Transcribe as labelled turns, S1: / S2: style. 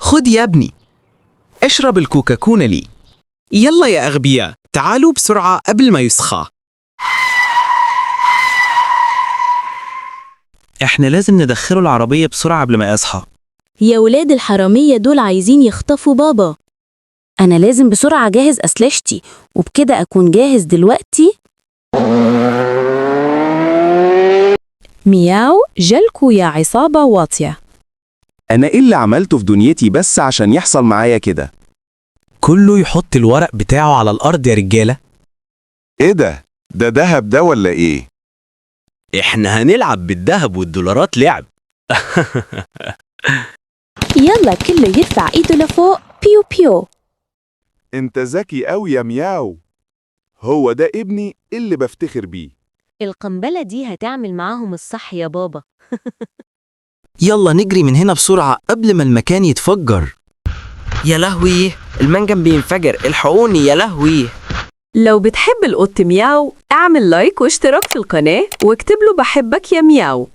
S1: خد يا ابني، اشرب الكوكاكولا لي.
S2: يلا يا أغبياء، تعالوا بسرعة قبل ما يسخى.
S3: احنا لازم ندخله العربية بسرعة قبل ما يصحى.
S4: يا ولاد الحرامية دول عايزين يخطفوا بابا.
S5: أنا لازم بسرعة أجهز أسلحتي، وبكده أكون جاهز دلوقتي.
S6: مياو، جلكوا يا عصابة واطية.
S7: أنا إيه اللي عملته في دنيتي بس عشان يحصل معايا كده؟
S2: كله يحط الورق بتاعه على الأرض يا رجالة.
S8: إيه ده؟ ده دهب ده ولا إيه؟
S9: إحنا هنلعب بالذهب والدولارات لعب.
S4: يلا كله يرفع ايده لفوق، بيو بيو.
S8: أنت ذكي أوي يا مياو. هو ده ابني اللي بفتخر بيه.
S5: القنبلة دي هتعمل معاهم الصح يا بابا.
S1: يلا نجري من هنا بسرعة قبل ما المكان يتفجر.
S10: يا لهوي، المنجم بينفجر، الحقوني يا لهوي.
S6: لو بتحب القط مياو اعمل لايك واشتراك في القناة واكتب له بحبك يا مياو.